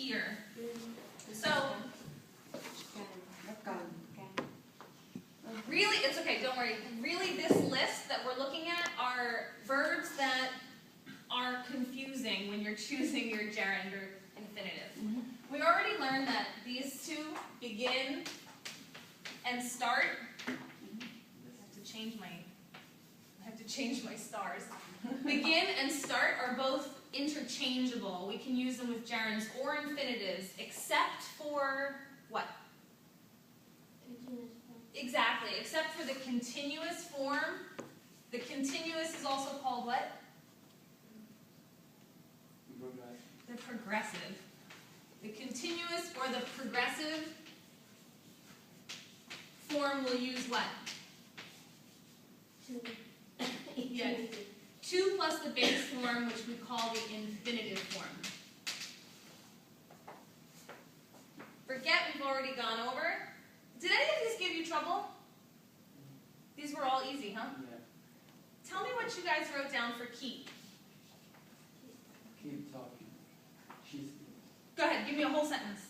here. So, really, it's okay, don't worry. Really, this list that we're looking at are verbs that are confusing when you're choosing your gerund or infinitive. We already learned that these two, begin and start, I have to change my stars. Begin and start are both interchangeable. We can use them with gerunds or infinitives, except for what? Exactly, except for the continuous form. The continuous is also called what? The progressive. The continuous or the progressive form will use what? Yeah, 2 plus the base form, which we call the infinitive form. Forget we've already gone over. Did any of these give you trouble? These were all easy, huh? Yeah. Tell me what you guys wrote down for keep. Keep talking. Go ahead, give me a whole sentence.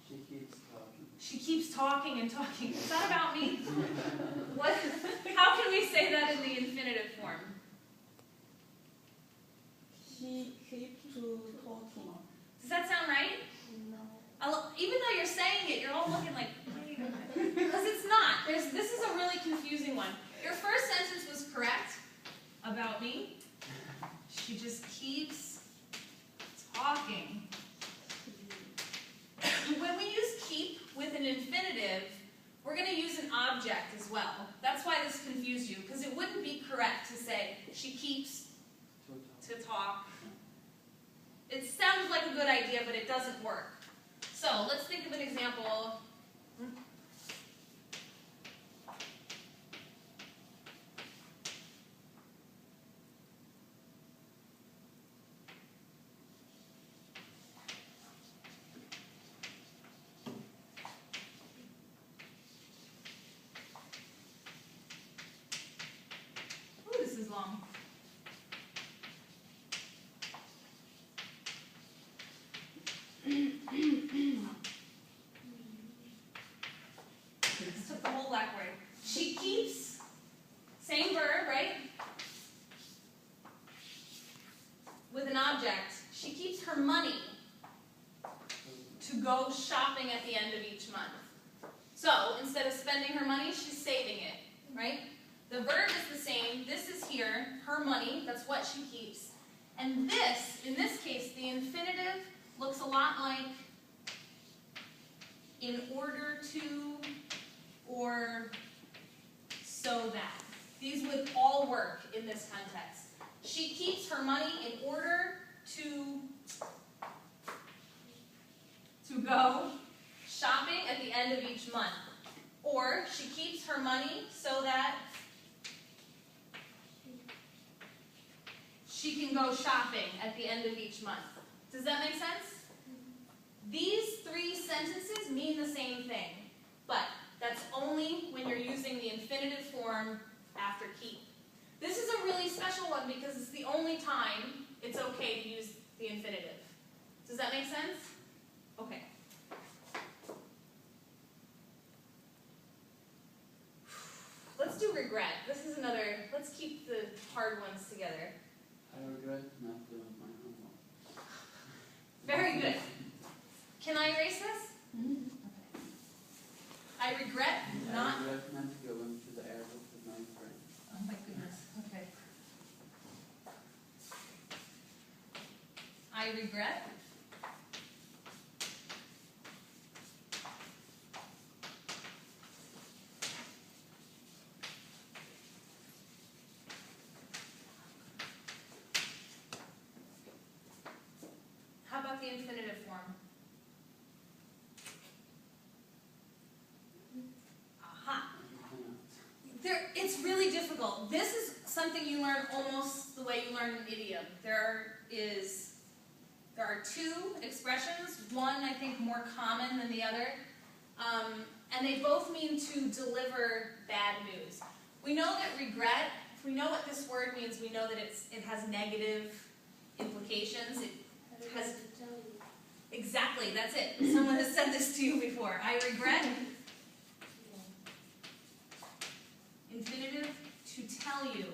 She keeps talking. She keeps talking and talking. Is that about me? What? How can we say that in the infinitive form? She keeps talking. Does that sound right? No. Even though you're saying it, you're all looking like, because it's not. This is a really confusing one. Your first sentence was correct about me. She just keeps talking. When we use keep with an infinitive, we're going to use an object as well. That's why this confused you, because it wouldn't be correct to say she keeps to talk. It sounds like a good idea, but it doesn't work. So let's think of an example. Ooh, this is long. This took the whole black word. She keeps, same verb, right? With an object. She keeps her money to go shopping at the end of each month. So, instead of spending her money, she's saving it, right? The verb is the same. This is here, her money, that's what she keeps. And this, in this case, the infinitive looks a lot like in order to or so that. These would all work in this context. She keeps her money in order to go shopping at the end of each month. Or she keeps her money so that she can go shopping at the end of each month. Does that make sense? These three sentences mean the same thing, but that's only when you're using the infinitive form after keep. This is a really special one because it's the only time it's okay to use the infinitive. Does that make sense? Okay. Let's do regret. This is another, let's keep the hard ones together. I regret not doing my homework. Very good. Can I erase this? Mm-hmm. I regret not... I regret not going to the airport with my friend. Oh my goodness, okay. I regret How about the infinitive form? Aha. It's really difficult. This is something you learn almost the way you learn an idiom. There are two expressions, one I think more common than the other, and they both mean to deliver bad news. We know that regret, if we know what this word means, we know that it has negative implications. Exactly, that's it. Someone has said this to you before. I regret. Infinitive, to tell you.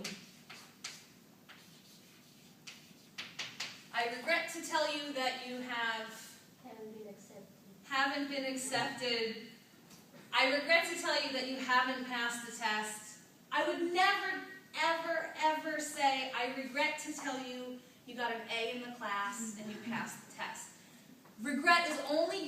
I regret to tell you that you haven't been accepted. I regret to tell you that you haven't passed the test. I would never, ever, ever say, I regret to tell you you got an A in the class and you passed the test. Regret is only